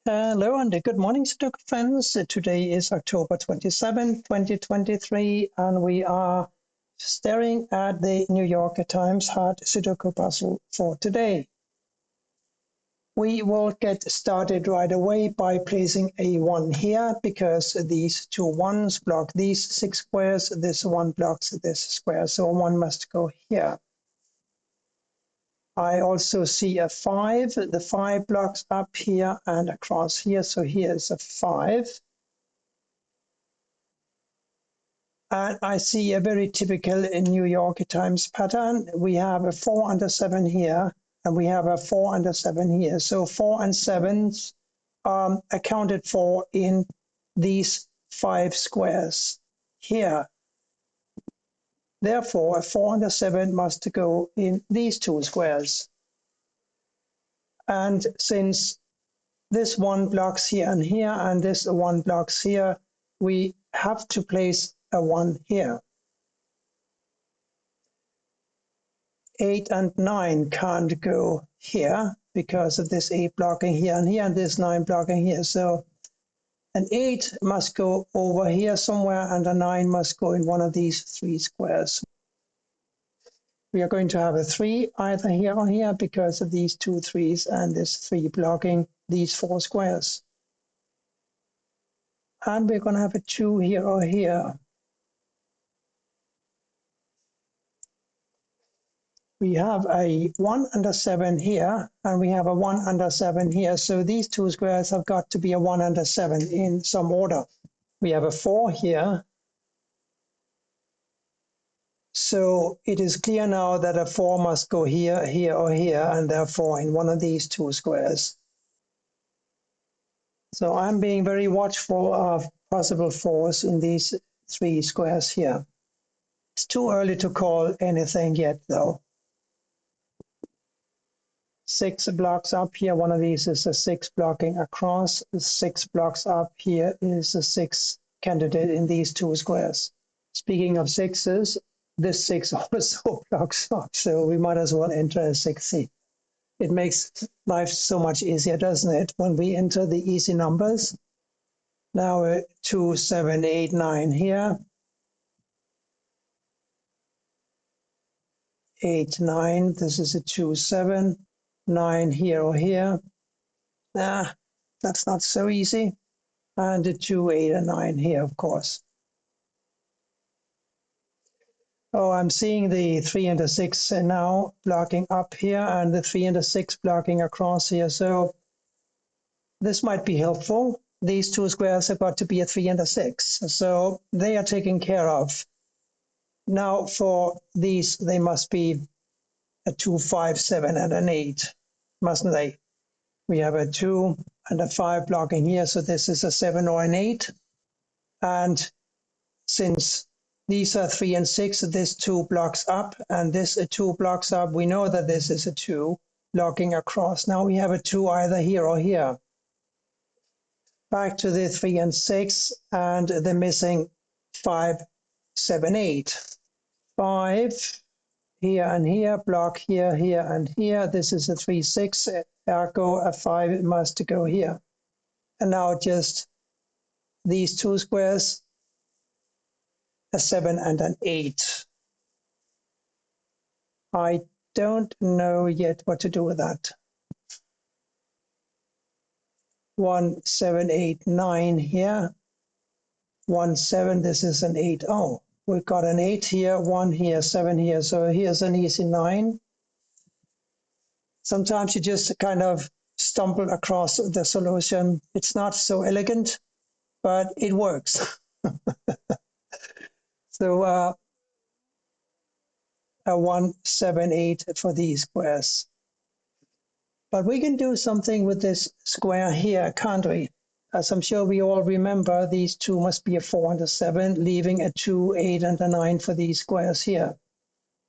Hello and good morning, Sudoku friends. Today is October 27, 2023, and we are staring at the New York Times Hard Sudoku puzzle for today. We will get started right away by placing a 1 here because these two ones block these 6 squares. This one blocks this square, so 1 must go here. I also see a 5. The 5 blocks up here and across here, so here's a 5. And I see a very typical New York Times pattern. We have a 4 and a 7 here, and we have a 4 and a 7 here. So 4 and 7s accounted for in these 5 squares here. Therefore, a 4 and a 7 must go in these 2 squares. And since this one blocks here and this one blocks here, we have to place a 1 here. 8 and 9 can't go here because of this 8 blocking here and this 9 blocking here. So an 8 must go over here somewhere and a 9 must go in one of these 3 squares. We are going to have a 3 either here or here because of these 2 3s and this 3 blocking these 4 squares. And we're going to have a 2 here or here. We have a 1 and a 7 here, and we have a 1 and a 7 here. So these 2 squares have got to be a 1 and a 7 in some order. We have a 4 here. So it is clear now that a 4 must go here, here, or here, and therefore in one of these 2 squares. So I'm being very watchful of possible 4s in these 3 squares here. It's too early to call anything yet, though. 6 blocks up here, one of these is a 6 blocking across. 6 blocks up here is a 6 candidate in these 2 squares. Speaking of 6s, this 6 also blocks up, so we might as well enter a 6 here. It makes life so much easier, doesn't it, when we enter the easy numbers? Now 2, 7, 8, 9 here. 8, 9, this is a 2, 7. 9 here or here. That's not so easy. And a 2, 8, and 9 here, of course. Oh, I'm seeing the 3 and the 6 now blocking up here and the 3 and the 6 blocking across here. So this might be helpful. These 2 squares have got to be a 3 and a 6. So they are taken care of. Now for these, they must be a 2, 5, 7, and an 8, mustn't they? We have a 2 and a 5 blocking here, so this is a 7 or an 8. And since these are 3 and 6, this 2 blocks up, and this 2 blocks up, we know that this is a 2 blocking across. Now we have a 2 either here or here. Back to the 3 and 6, and the missing 5, 7, 8. 5 here and here, block here, here, and here. This is a 3, 6, ergo a 5 must go here. And now just these 2 squares, a 7 and an 8. I don't know yet what to do with that. 1, 7, 8, 9 here. 1, 7, this is an 8. Oh, we've got an 8 here, 1 here, 7 here. So here's an easy 9. Sometimes you just kind of stumble across the solution. It's not so elegant, but it works. So a 1, 7, 8 for these squares. But we can do something with this square here, can't we? As I'm sure we all remember, these 2 must be a 4 and a 7, leaving a 2, 8, and a 9 for these squares here.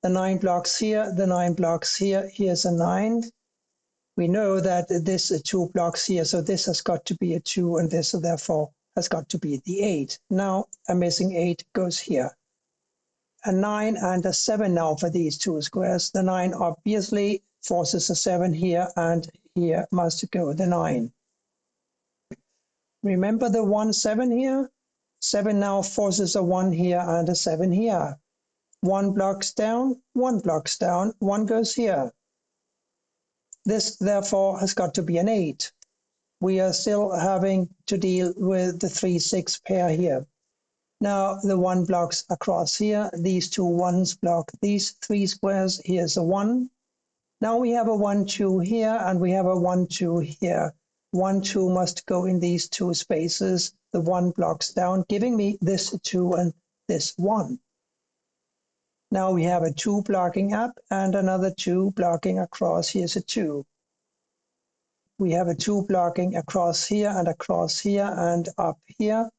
The 9 blocks here, the 9 blocks here. Here's a 9. We know that this 2 blocks here, so this has got to be a 2, and this therefore has got to be the 8. Now a missing 8 goes here. A 9 and a 7 now for these 2 squares. The 9 obviously forces a 7 here, and here must go the 9. Remember the 1, 7 here? 7 now forces a 1 here and a 7 here. 1 blocks down, 1 blocks down, 1 goes here. This therefore has got to be an 8. We are still having to deal with the 3, 6 pair here. Now the 1 blocks across here. These two 1s block these 3 squares. Here's a 1. Now we have a 1, 2 here, and we have a 1, 2 here. 1, 2 must go in these two spaces. The 1 blocks down, giving me this 2 and this 1. Now we have a 2 blocking up and another 2 blocking across. Here's a 2. We have a 2 blocking across here and up here.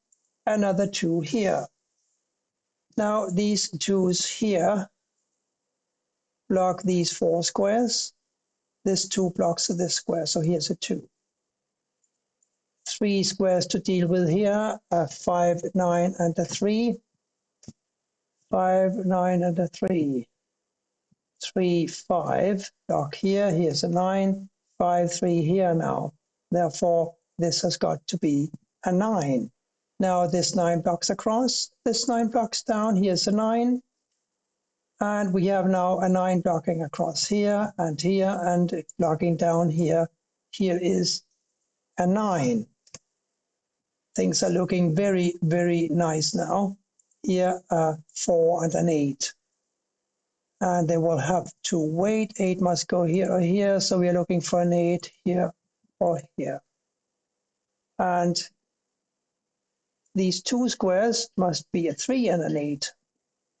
Another 2 here. Now these 2's here block these 4 squares. This 2 blocks this square, so here's a 2. 3 squares to deal with here, a 5, 9, and a 3. 5, 9, and a 3. 3, 5, block here, here's a 9, 5, 3 here now. Therefore, this has got to be a 9. Now this 9 blocks across, this 9 blocks down, here's a 9. And we have now a 9 blocking across here and blocking down here. Here is a 9. Things are looking very, very nice now. Here, a 4 and an 8. And they will have to wait. 8 must go here or here. So we are looking for an 8 here or here. And these 2 squares must be a 3 and an 8.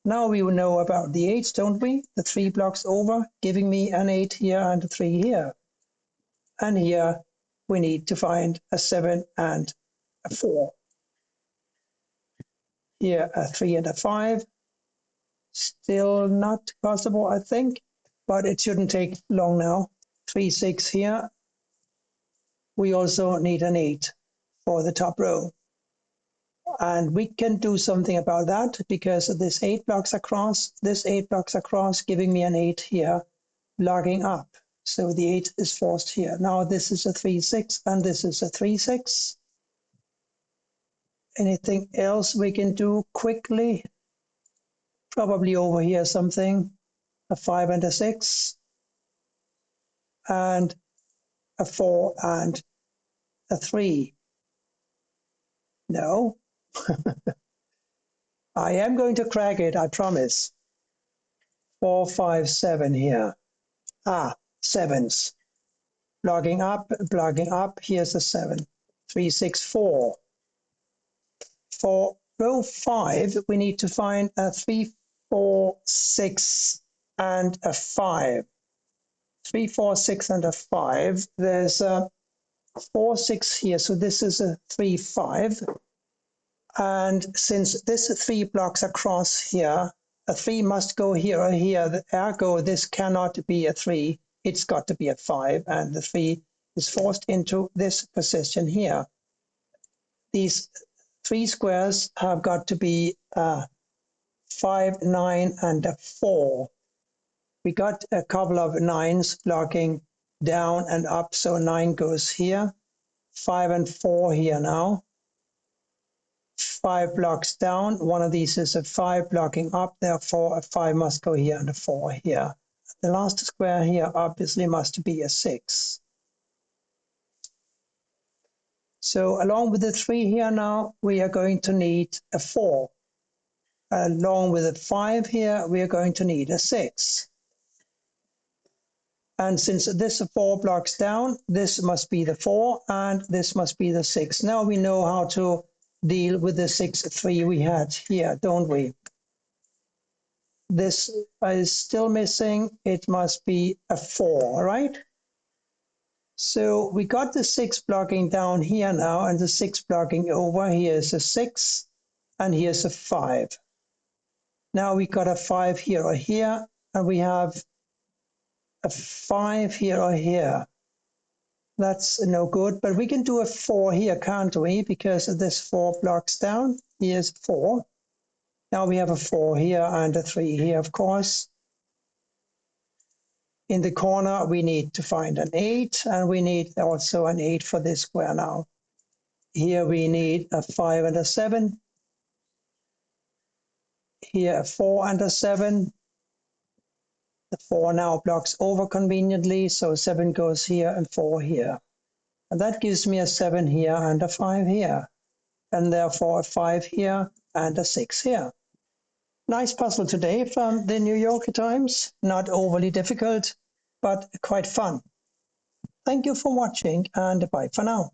Now we will know about the 8s, don't we? The 3 blocks over, giving me an 8 here and a 3 here. And here we need to find a 7 and a 4. Here a 3 and a 5. Still not possible, I think, but it shouldn't take long now. 3, 6 here. We also need an 8 for the top row. And we can do something about that because this 8 blocks across, this 8 blocks across, giving me an 8 here, logging up. So the 8 is forced here. Now this is a 3, 6, and this is a 3, 6. Anything else we can do quickly? Probably over here something, a 5 and a 6, and a 4 and a 3. No. I am going to crack it, I promise. 4, 5, 7 here. 7s. Logging up, here's a 7. 3, 6, 4. For row 5, we need to find a 3, 4, 6, and a 5. 3, 4, 6, and a 5. There's a 4, 6 here, so this is a 3, 5. And since this 3 blocks across here, a 3 must go here or here. Ergo, this cannot be a 3. It's got to be a 5, and the 3 is forced into this position here. These 3 squares have got to be 5, 9, and a 4. We got a couple of 9s blocking down and up, so 9 goes here. 5 and 4 here now. 5 blocks down. One of these is a 5 blocking up, therefore a 5 must go here and a 4 here. The last square here obviously must be a 6. So along with the 3 here now, we are going to need a 4. Along with a 5 here, we are going to need a 6. And since this 4 blocks down, this must be the 4 and this must be the 6. Now we know how to deal with the 6, 3 we had here, don't we? This is still missing. It must be a 4, right? So we got the 6 blocking down here now and the 6 blocking over. Here's a 6 and here's a 5. Now we got a 5 here or here, and we have a 5 here or here. That's no good, but we can do a 4 here, can't we? Because this 4 blocks down. Here's 4. Now we have a 4 here and a 3 here, of course. In the corner, we need to find an 8, and we need also an 8 for this square now. Here we need a 5 and a 7. Here a 4 and a 7. The 4 now blocks over conveniently, so 7 goes here and 4 here. And that gives me a 7 here and a 5 here. And therefore a 5 here and a 6 here. Nice puzzle today from the New York Times. Not overly difficult, but quite fun. Thank you for watching, and bye for now.